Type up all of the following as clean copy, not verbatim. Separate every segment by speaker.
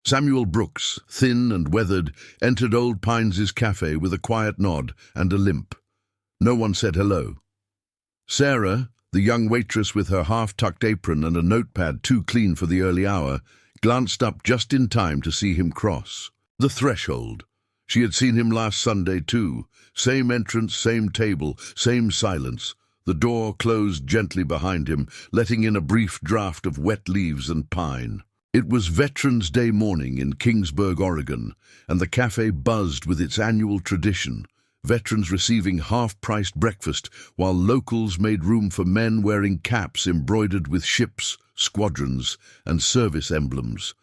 Speaker 1: Samuel Brooks, thin and weathered, entered Old Pines' cafe with a quiet nod and a limp. No one said hello. Sarah, the young waitress with her half-tucked apron and a notepad too clean for the early hour, glanced up just in time to see him cross the threshold. She had seen him last Sunday too. Same entrance, same table, same silence. The door closed gently behind him, letting in a brief draft of wet leaves and pine. It was Veterans Day morning in Kingsburg, Oregon, and the cafe buzzed with its annual tradition, veterans receiving half-priced breakfast while locals made room for men wearing caps embroidered with ships, squadrons, and service emblems.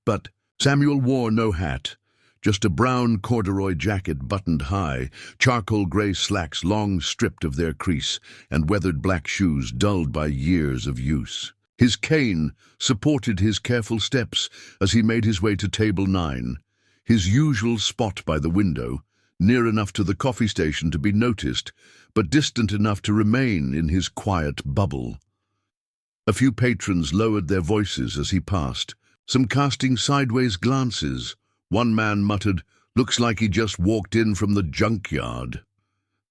Speaker 1: But Samuel wore no hat, just a brown corduroy jacket buttoned high, charcoal gray slacks long stripped of their crease, and weathered black shoes dulled by years of use. His cane supported his careful steps as he made his way to table 9, his usual spot by the window, near enough to the coffee station to be noticed, but distant enough to remain in his quiet bubble. A few patrons lowered their voices as he passed, some casting sideways glances. One man muttered, "Looks like he just walked in from the junkyard."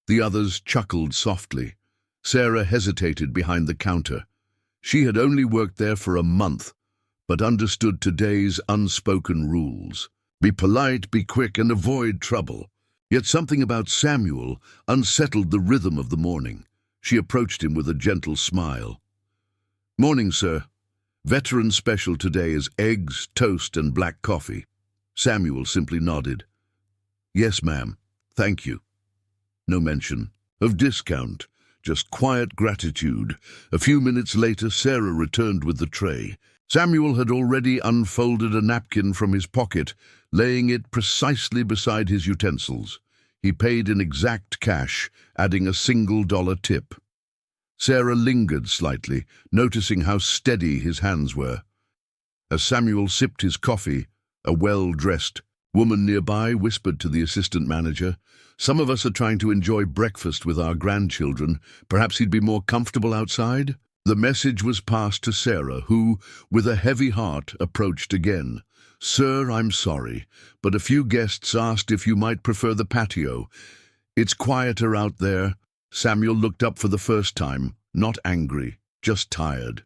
Speaker 1: The others chuckled softly. Sarah hesitated behind the counter. She had only worked there for a month, but understood today's unspoken rules. Be polite, be quick, and avoid trouble. Yet something about Samuel unsettled the rhythm of the morning. She approached him with a gentle smile. "Morning, sir. Veteran special today is eggs, toast, and black coffee." Samuel simply nodded. "Yes, ma'am. Thank you." No mention of discount, just quiet gratitude. A few minutes later, Sarah returned with the tray. Samuel had already unfolded a napkin from his pocket, laying it precisely beside his utensils. He paid in exact cash, adding a $1 tip. Sarah lingered slightly, noticing how steady his hands were. As Samuel sipped his coffee, a well-dressed woman nearby whispered to the assistant manager, "Some of us are trying to enjoy breakfast with our grandchildren. Perhaps he'd be more comfortable outside?" The message was passed to Sarah, who, with a heavy heart, approached again. "Sir, I'm sorry, but a few guests asked if you might prefer the patio. It's quieter out there." Samuel looked up for the first time, not angry, just tired.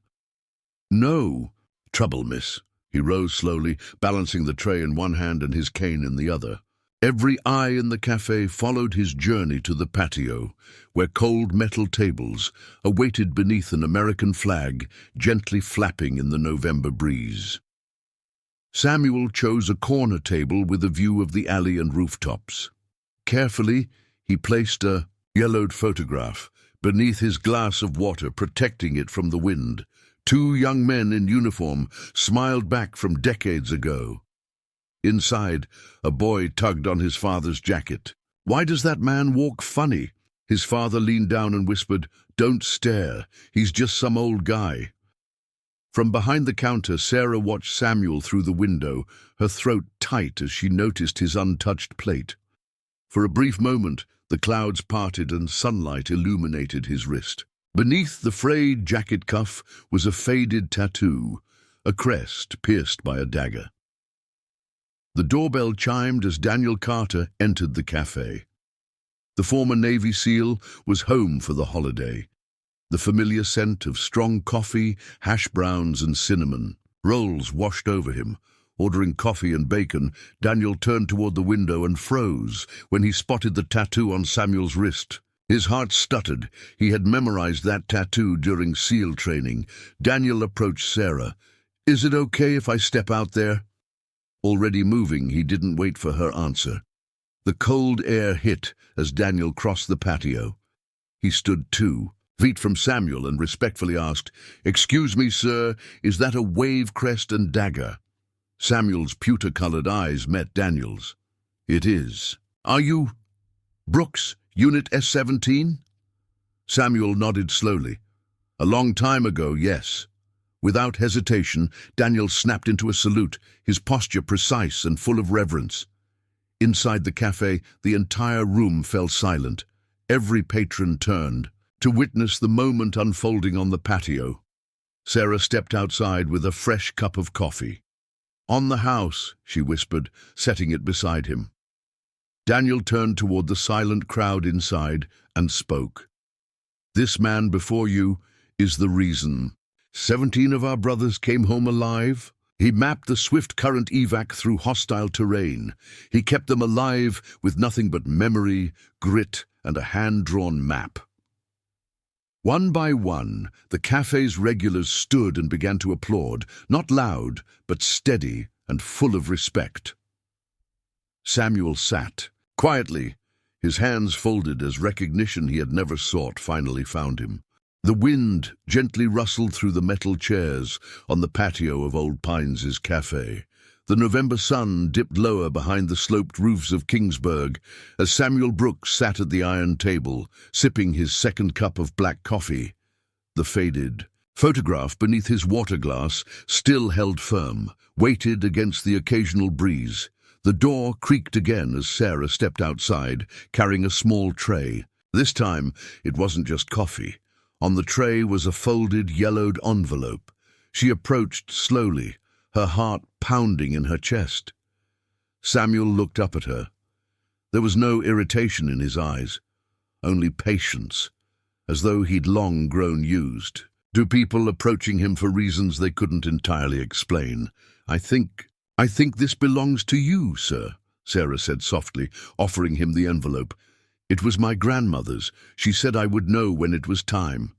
Speaker 1: "No trouble, miss." He rose slowly, balancing the tray in one hand and his cane in the other. Every eye in the cafe followed his journey to the patio, where cold metal tables awaited beneath an American flag gently flapping in the November breeze. Samuel chose a corner table with a view of the alley and rooftops. Carefully, he placed a yellowed photograph beneath his glass of water, protecting it from the wind. 2 young men in uniform smiled back from decades ago. Inside, a boy tugged on his father's jacket. "Why does that man walk funny?" His father leaned down and whispered, "Don't stare. He's just some old guy." From behind the counter, Sarah watched Samuel through the window, her throat tight as she noticed his untouched plate. For a brief moment, the clouds parted and sunlight illuminated his wrist. Beneath the frayed jacket cuff was a faded tattoo, a crest pierced by a dagger. The doorbell chimed as Daniel Carter entered the cafe. The former Navy SEAL was home for the holiday. The familiar scent of strong coffee, hash browns, and cinnamon rolls washed over him. Ordering coffee and bacon, Daniel turned toward the window and froze when he spotted the tattoo on Samuel's wrist. His heart stuttered. He had memorized that tattoo during SEAL training. Daniel approached Sarah. "Is it okay if I step out there?" Already moving, he didn't wait for her answer. The cold air hit as Daniel crossed the patio. He stood 2 feet from Samuel and respectfully asked, "Excuse me, sir, is that a wave crest and dagger?" Samuel's pewter-colored eyes met Daniel's. "It is." "Are you Brooks, Unit S-17? Samuel nodded slowly. "A long time ago, yes." Without hesitation, Daniel snapped into a salute, his posture precise and full of reverence. Inside the cafe, the entire room fell silent. Every patron turned to witness the moment unfolding on the patio. Sarah stepped outside with a fresh cup of coffee. "On the house," she whispered, setting it beside him. Daniel turned toward the silent crowd inside and spoke. "This man before you is the reason. 17 of our brothers came home alive. He mapped the swift current evac through hostile terrain. He kept them alive with nothing but memory, grit, and a hand-drawn map." One by one, the cafe's regulars stood and began to applaud, not loud, but steady and full of respect. Samuel sat, quietly, his hands folded as recognition he had never sought finally found him. The wind gently rustled through the metal chairs on the patio of Old Pines' cafe. The November sun dipped lower behind the sloped roofs of Kingsburg as Samuel Brooks sat at the iron table, sipping his second cup of black coffee. The faded photograph beneath his water glass still held firm, weighted against the occasional breeze. The door creaked again as Sarah stepped outside, carrying a small tray. This time, it wasn't just coffee. On the tray was a folded, yellowed envelope. She approached slowly, her heart pounding in her chest. Samuel looked up at her. There was no irritation in his eyes, only patience, as though he'd long grown used to people approaching him for reasons they couldn't entirely explain. I think this belongs to you, sir," Sarah said softly, offering him the envelope. "It was my grandmother's. She said I would know when it was time."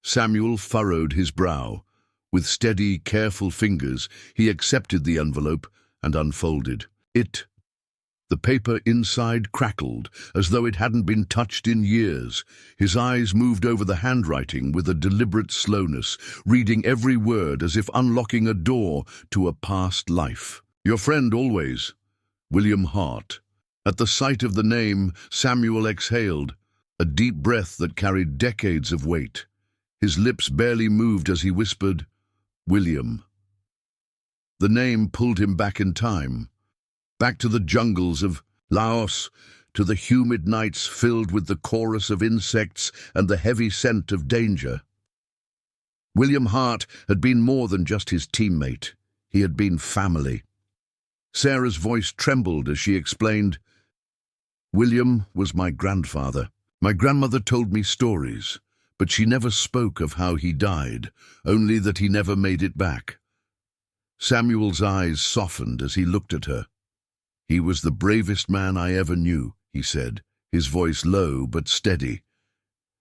Speaker 1: Samuel furrowed his brow. With steady, careful fingers, he accepted the envelope and unfolded it. The paper inside crackled, as though it hadn't been touched in years. His eyes moved over the handwriting with a deliberate slowness, reading every word as if unlocking a door to a past life. "Your friend always, William Hart." At the sight of the name, Samuel exhaled, a deep breath that carried decades of weight. His lips barely moved as he whispered, "William." The name pulled him back in time, back to the jungles of Laos, to the humid nights filled with the chorus of insects and the heavy scent of danger. William Hart had been more than just his teammate. He had been family. Sarah's voice trembled as she explained, "William was my grandfather. My grandmother told me stories, but she never spoke of how he died, only that he never made it back." Samuel's eyes softened as he looked at her. "He was the bravest man I ever knew," he said, his voice low but steady.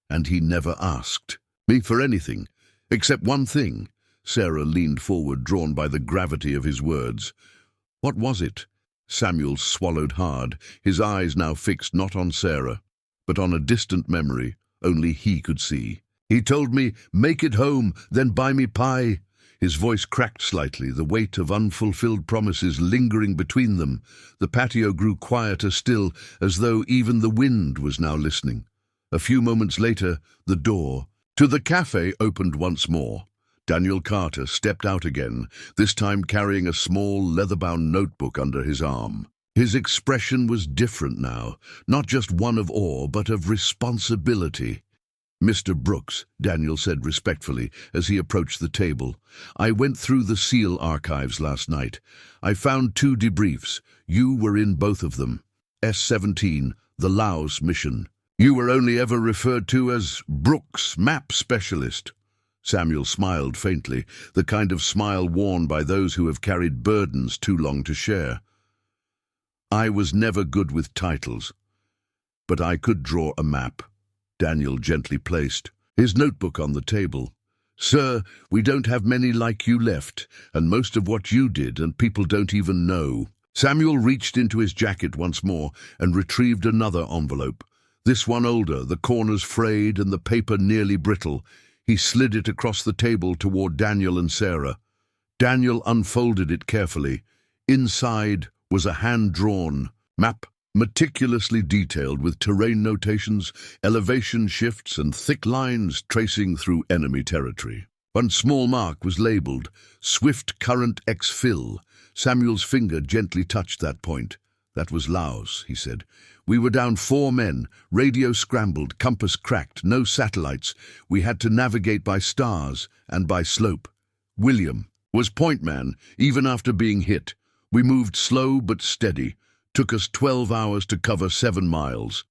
Speaker 1: "And he never asked me for anything, except one thing." Sarah leaned forward, drawn by the gravity of his words. "What was it?" Samuel swallowed hard, his eyes now fixed not on Sarah, but on a distant memory only he could see. "He told me, 'Make it home, then buy me pie.'" His voice cracked slightly, the weight of unfulfilled promises lingering between them. The patio grew quieter still, as though even the wind was now listening. A few moments later, the door to the cafe opened once more. Daniel Carter stepped out again, this time carrying a small, leather-bound notebook under his arm. His expression was different now, not just one of awe, but of responsibility. "Mr. Brooks," Daniel said respectfully as he approached the table, "I went through the SEAL archives last night. I found 2 debriefs. You were in both of them. S-17, the Laos mission. You were only ever referred to as Brooks, map specialist." Samuel smiled faintly, the kind of smile worn by those who have carried burdens too long to share. "I was never good with titles, but I could draw a map." Daniel gently placed his notebook on the table. "Sir, we don't have many like you left, and most of what you did and people don't even know." Samuel reached into his jacket once more and retrieved another envelope. This one older, the corners frayed and the paper nearly brittle. He slid it across the table toward Daniel and Sarah. Daniel unfolded it carefully. Inside was a hand-drawn map, meticulously detailed with terrain notations, elevation shifts, and thick lines tracing through enemy territory. One small mark was labeled Swift Current Exfil. Samuel's finger gently touched that point. "That was Laos," he said. "We were down 4 men, radio scrambled, compass cracked, no satellites. We had to navigate by stars and by slope. William, Was point man, even after being hit. We moved slow but steady. Took us 12 hours to cover 7 miles.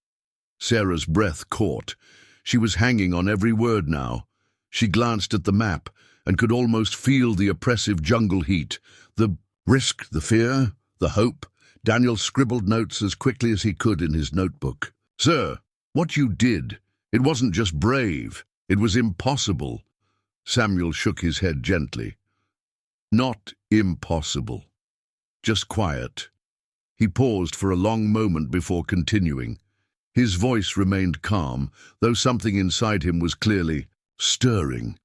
Speaker 1: Sarah's breath caught. She was hanging on every word now. She glanced at the map and could almost feel the oppressive jungle heat. The risk, the fear, the hope. Daniel scribbled notes as quickly as he could in his notebook. "Sir, what you did, it wasn't just brave, it was impossible." Samuel shook his head gently. "Not impossible, just quiet." He paused for a long moment before continuing. His voice remained calm, though something inside him was clearly stirring.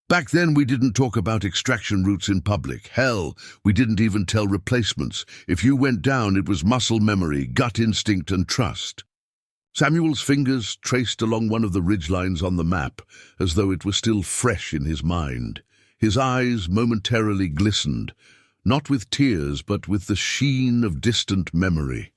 Speaker 1: "Back then we didn't talk about extraction routes in public. Hell, we didn't even tell replacements. If you went down, it was muscle memory, gut instinct, and trust." Samuel's fingers traced along one of the ridgelines on the map, as though it were still fresh in his mind. His eyes momentarily glistened, not with tears, but with the sheen of distant memory.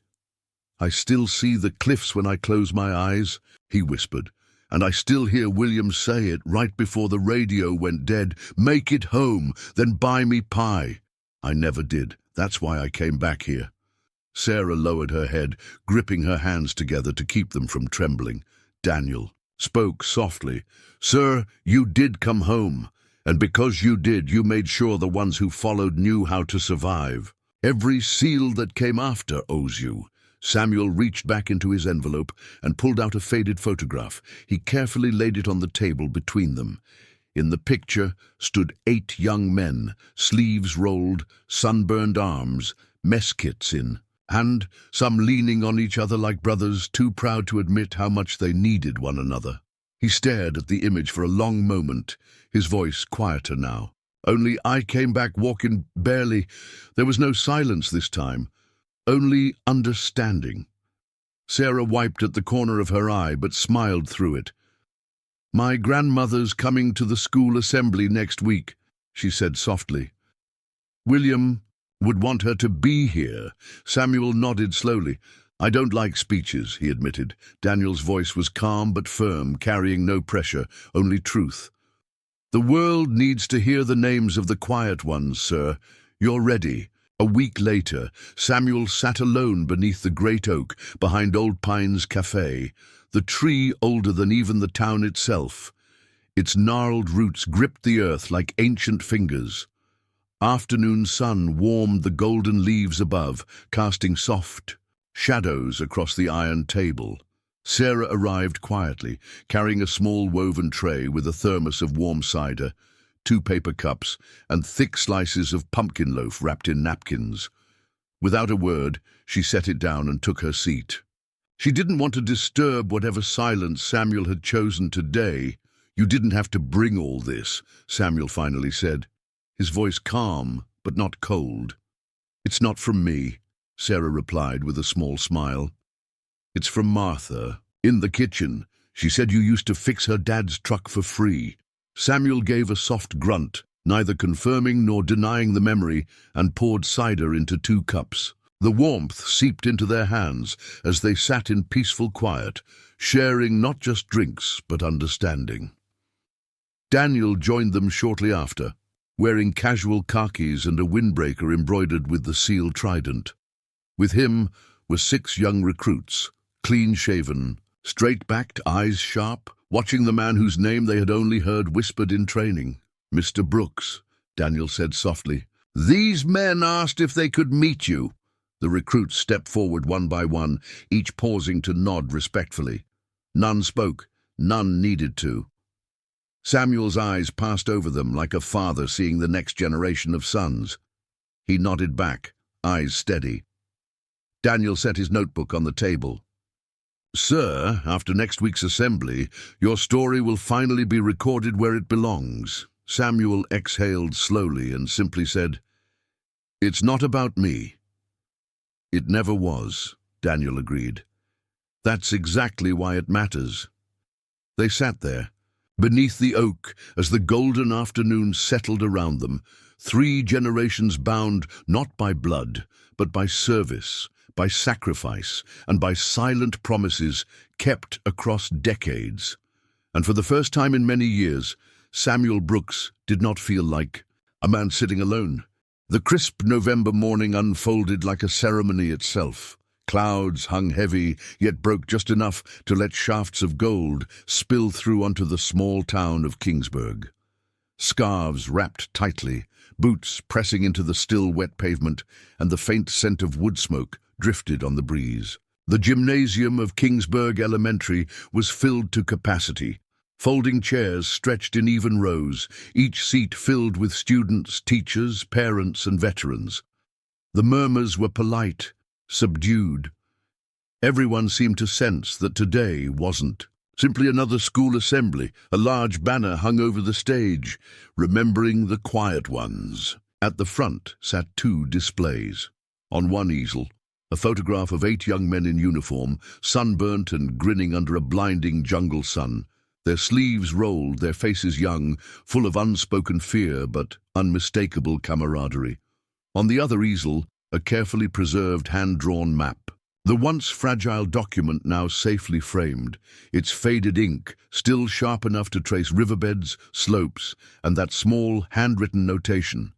Speaker 1: "I still see the cliffs when I close my eyes," he whispered, "and I still hear William say it right before the radio went dead. 'Make it home, then buy me pie.' I never did. That's why I came back here." Sarah lowered her head, gripping her hands together to keep them from trembling. Daniel spoke softly. "Sir, you did come home, and because you did, you made sure the ones who followed knew how to survive. Every SEAL that came after owes you." Samuel reached back into his envelope and pulled out a faded photograph. He carefully laid it on the table between them. In the picture stood 8 young men, sleeves rolled, sunburned arms, mess kits in, and some leaning on each other like brothers, too proud to admit how much they needed one another. He stared at the image for a long moment, his voice quieter now. "Only I came back walking barely. There was no silence this time. Only understanding." Sarah wiped at the corner of her eye, but smiled through it. "My grandmother's coming to the school assembly next week," she said softly. "William would want her to be here." Samuel nodded slowly. "I don't like speeches," he admitted. Daniel's voice was calm but firm, carrying no pressure, only truth. "The world needs to hear the names of the quiet ones, sir. You're ready." A week later, Samuel sat alone beneath the great oak behind Old Pine's cafe, the tree older than even the town itself. Its gnarled roots gripped the earth like ancient fingers. Afternoon sun warmed the golden leaves above, casting soft shadows across the iron table. Sarah arrived quietly, carrying a small woven tray with a thermos of warm cider, 2 paper cups, and thick slices of pumpkin loaf wrapped in napkins. Without a word, she set it down and took her seat. She didn't want to disturb whatever silence Samuel had chosen today. "You didn't have to bring all this," Samuel finally said, his voice calm but not cold. "It's not from me," Sarah replied with a small smile. "It's from Martha, in the kitchen. She said you used to fix her dad's truck for free." Samuel gave a soft grunt, neither confirming nor denying the memory, and poured cider into 2 cups. The warmth seeped into their hands as they sat in peaceful quiet, sharing not just drinks but understanding. Daniel joined them shortly after, wearing casual khakis and a windbreaker embroidered with the SEAL trident. With him were 6 young recruits, clean-shaven, straight-backed, eyes sharp, watching the man whose name they had only heard whispered in training. "Mr. Brooks," Daniel said softly. "These men asked if they could meet you." The recruits stepped forward one by one, each pausing to nod respectfully. None spoke, none needed to. Samuel's eyes passed over them like a father seeing the next generation of sons. He nodded back, eyes steady. Daniel set his notebook on the table. "Sir, after next week's assembly, your story will finally be recorded where it belongs." Samuel exhaled slowly and simply said, "It's not about me." "It never was," Daniel agreed. "That's exactly why it matters." They sat there, beneath the oak, as the golden afternoon settled around them, 3 generations bound not by blood, but by service, by sacrifice, and by silent promises kept across decades. And for the first time in many years, Samuel Brooks did not feel like a man sitting alone. The crisp November morning unfolded like a ceremony itself. Clouds hung heavy, yet broke just enough to let shafts of gold spill through onto the small town of Kingsburg. Scarves wrapped tightly, boots pressing into the still wet pavement, and the faint scent of wood smoke drifted on the breeze. The gymnasium of Kingsburg Elementary was filled to capacity. Folding chairs stretched in even rows, each seat filled with students, teachers, parents, and veterans. The murmurs were polite, subdued. Everyone seemed to sense that today wasn't simply another school assembly. A large banner hung over the stage, remembering the quiet ones. At the front sat two displays. On one easel, a photograph of 8 young men in uniform, sunburnt and grinning under a blinding jungle sun. Their sleeves rolled, their faces young, full of unspoken fear but unmistakable camaraderie. On the other easel, a carefully preserved hand-drawn map. The once fragile document now safely framed, its faded ink still sharp enough to trace riverbeds, slopes, and that small handwritten notation.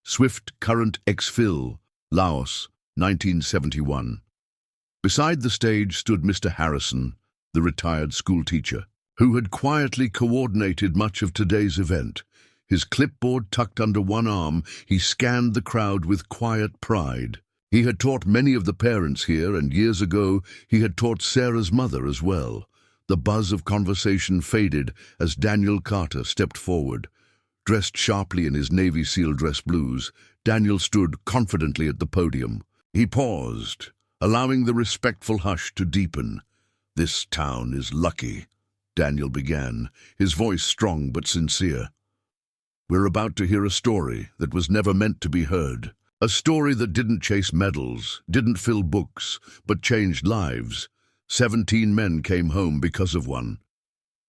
Speaker 1: Swift Current Exfil, Laos, 1971. Beside the stage stood Mr. Harrison, the retired schoolteacher, who had quietly coordinated much of today's event. His clipboard tucked under one arm, he scanned the crowd with quiet pride. He had taught many of the parents here, and years ago he had taught Sarah's mother as well. The buzz of conversation faded as Daniel Carter stepped forward. Dressed sharply in his Navy SEAL dress blues, Daniel stood confidently at the podium. He paused, allowing the respectful hush to deepen. "This town is lucky," Daniel began, his voice strong but sincere. "We're about to hear a story that was never meant to be heard. A story that didn't chase medals, didn't fill books, but changed lives. 17 men came home because of one."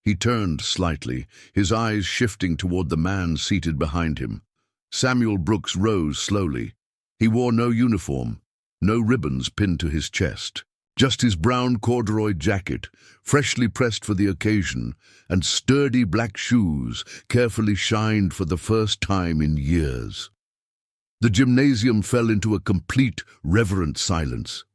Speaker 1: He turned slightly, his eyes shifting toward the man seated behind him. Samuel Brooks rose slowly. He wore no uniform, no ribbons pinned to his chest. Just his brown corduroy jacket, freshly pressed for the occasion, and sturdy black shoes, carefully shined for the first time in years. The gymnasium fell into a complete, reverent silence.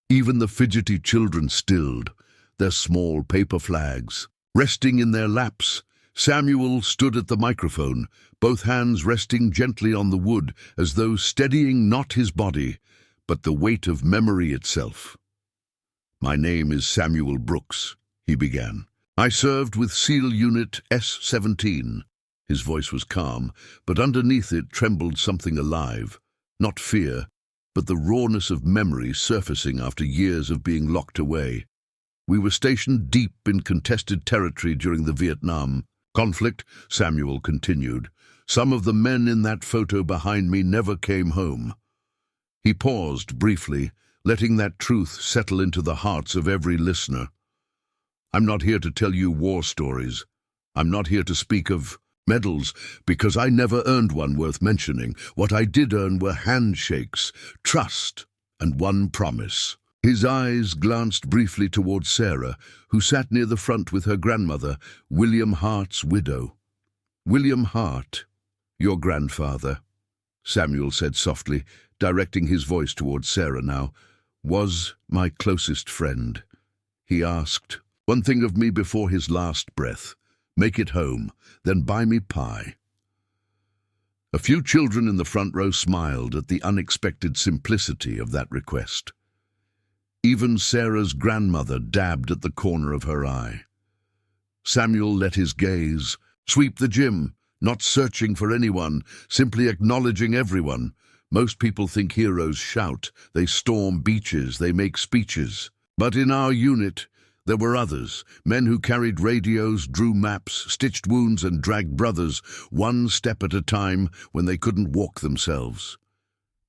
Speaker 1: Even the fidgety children stilled, their small paper flags resting in their laps. Samuel stood at the microphone, both hands resting gently on the wood, as though steadying not his body, but the weight of memory itself. "My name is Samuel Brooks," he began. "I served with SEAL Unit S-17. His voice was calm, but underneath it trembled something alive. Not fear, but the rawness of memory surfacing after years of being locked away. "We were stationed deep in contested territory during the Vietnam conflict," Samuel continued. "Some of the men in that photo behind me never came home." He paused briefly, letting that truth settle into the hearts of every listener. "I'm not here to tell you war stories. I'm not here to speak of medals, because I never earned one worth mentioning. What I did earn were handshakes, trust, and one promise." His eyes glanced briefly toward Sarah, who sat near the front with her grandmother, William Hart's widow. "William Hart, your grandfather," Samuel said softly, directing his voice toward Sarah now, "was my closest friend. He asked one thing of me before his last breath: make it home, then buy me pie." A few children in the front row smiled at the unexpected simplicity of that request. Even Sarah's grandmother dabbed at the corner of her eye. Samuel let his gaze sweep the gym, not searching for anyone, simply acknowledging everyone. Most people think heroes shout, they storm beaches, they make speeches. But in our unit, there were others, men who carried radios, drew maps, stitched wounds, and dragged brothers, one step at a time when they couldn't walk themselves.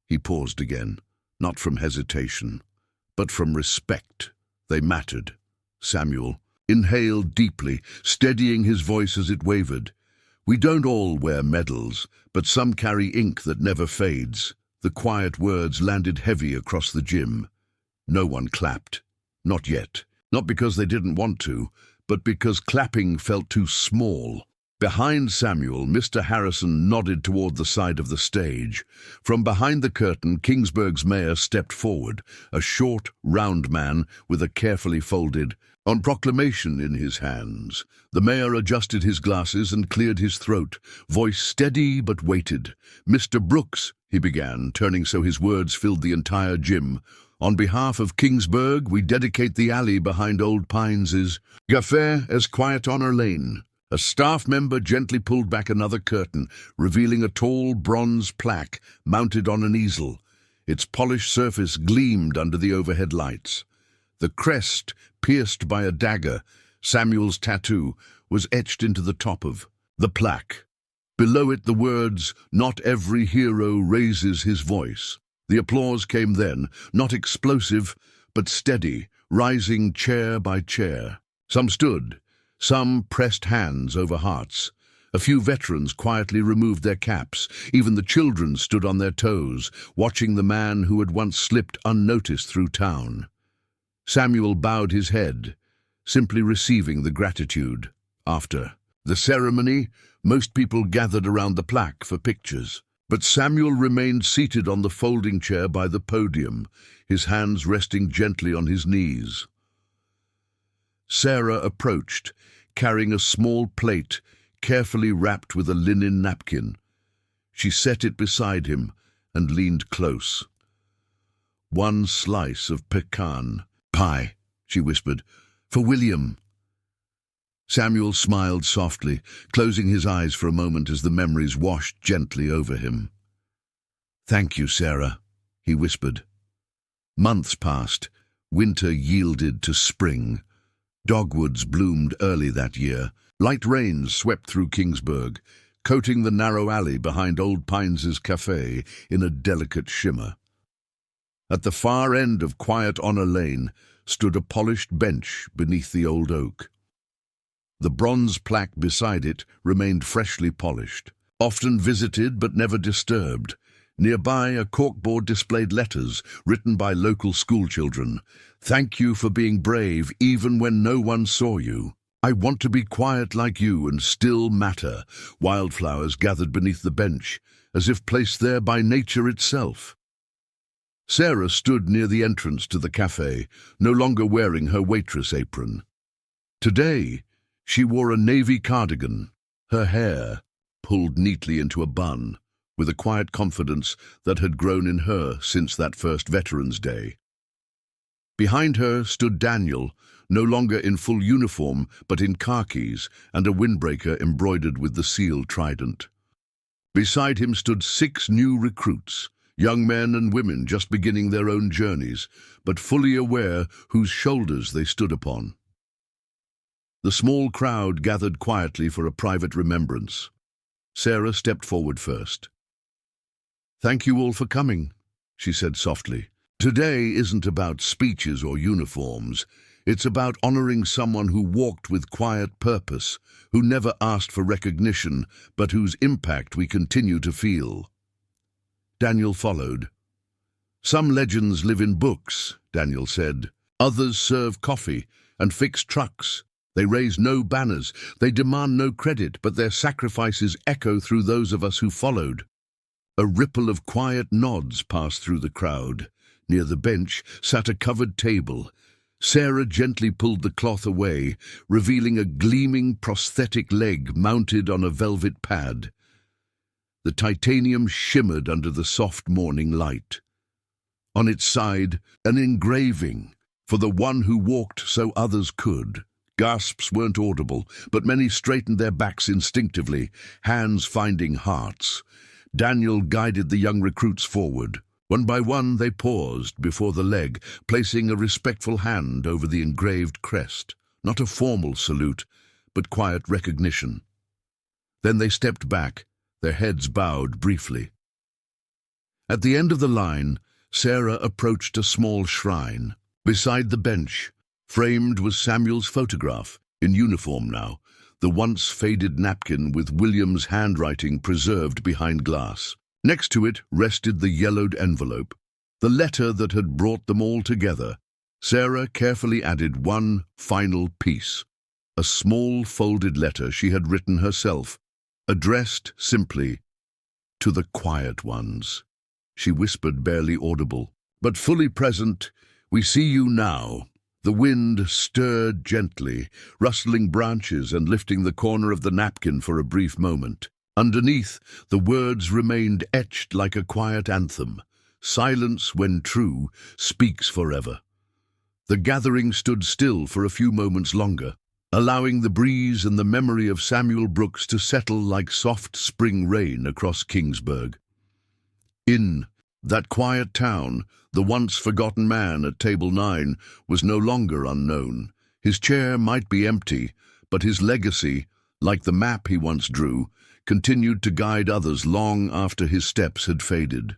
Speaker 1: He paused again, not from hesitation, but from respect. They mattered. Samuel inhaled deeply, steadying his voice as it wavered. "We don't all wear medals, but some carry ink that never fades." The quiet words landed heavy across the gym. No one clapped. Not yet. Not because they didn't want to, but because clapping felt too small. Behind Samuel, Mr. Harrison nodded toward the side of the stage. From behind the curtain, Kingsburg's mayor stepped forward, a short, round man with a carefully folded proclamation in his hands. The mayor adjusted his glasses and cleared his throat, voice steady but weighted. "Mr. Brooks," he began, turning so his words filled the entire gym, "on behalf of Kingsburg, we dedicate the alley behind Old Pines' Café as Quiet Honor Lane." A staff member gently pulled back another curtain, revealing a tall bronze plaque mounted on an easel. Its polished surface gleamed under the overhead lights. The crest, pierced by a dagger, Samuel's tattoo, was etched into the top of the plaque. Below it the words, "Not every hero raises his voice." The applause came then, not explosive, but steady, rising chair by chair. Some stood. Some pressed hands over hearts. A few veterans quietly removed their caps. Even the children stood on their toes, watching the man who had once slipped unnoticed through town. Samuel bowed his head, simply receiving the gratitude. After the ceremony, most people gathered around the plaque for pictures. But Samuel remained seated on the folding chair by the podium, his hands resting gently on his knees. Sarah approached, carrying a small plate carefully wrapped with a linen napkin. She set it beside him and leaned close. "One slice of pecan pie," she whispered, "for William." Samuel smiled softly, closing his eyes for a moment as the memories washed gently over him. "Thank you, Sarah," he whispered. Months passed. Winter yielded to spring. Dogwoods bloomed early that year. Light rains swept through Kingsburg, coating the narrow alley behind Old Pines' Café in a delicate shimmer. At the far end of Quiet Honor Lane stood a polished bench beneath the old oak. The bronze plaque beside it remained freshly polished, often visited but never disturbed. Nearby, a corkboard displayed letters written by local schoolchildren. "Thank you for being brave even when no one saw you. I want to be quiet like you and still matter." Wildflowers gathered beneath the bench, as if placed there by nature itself. Sarah stood near the entrance to the cafe, no longer wearing her waitress apron. Today, she wore a navy cardigan, her hair pulled neatly into a bun, with a quiet confidence that had grown in her since that first Veterans Day. Behind her stood Daniel, no longer in full uniform but in khakis and a windbreaker embroidered with the seal trident. Beside him stood 6 new recruits, young men and women just beginning their own journeys, but fully aware whose shoulders they stood upon. The small crowd gathered quietly for a private remembrance. Sarah stepped forward first. "Thank you all for coming," she said softly. "Today isn't about speeches or uniforms. It's about honoring someone who walked with quiet purpose, who never asked for recognition, but whose impact we continue to feel." Daniel followed. "Some legends live in books," Daniel said. "Others serve coffee and fix trucks. They raise no banners, they demand no credit, but their sacrifices echo through those of us who followed." A ripple of quiet nods passed through the crowd. Near the bench sat a covered table. Sarah gently pulled the cloth away, revealing a gleaming prosthetic leg mounted on a velvet pad. The titanium shimmered under the soft morning light. On its side, an engraving, "For the one who walked so others could." Gasps weren't audible, but many straightened their backs instinctively, hands finding hearts. Daniel guided the young recruits forward. One by one they paused before the leg, placing a respectful hand over the engraved crest. Not a formal salute, but quiet recognition. Then they stepped back, their heads bowed briefly. At the end of the line, Sarah approached a small shrine. Beside the bench, framed was Samuel's photograph, in uniform now, the once faded napkin with William's handwriting preserved behind glass. Next to it rested the yellowed envelope, the letter that had brought them all together. Sarah carefully added one final piece. a small folded letter she had written herself, addressed simply, "To the quiet ones." She whispered, barely audible, "But fully present, we see you now." The wind stirred gently, rustling branches and lifting the corner of the napkin for a brief moment. Underneath, the words remained etched like a quiet anthem. "Silence, when true, speaks forever." The gathering stood still for a few moments longer, allowing the breeze and the memory of Samuel Brooks to settle like soft spring rain across Kingsburg. In that quiet town, the once forgotten man at table 9 was no longer unknown. His chair might be empty, but his legacy, like the map he once drew, continued to guide others long after his steps had faded.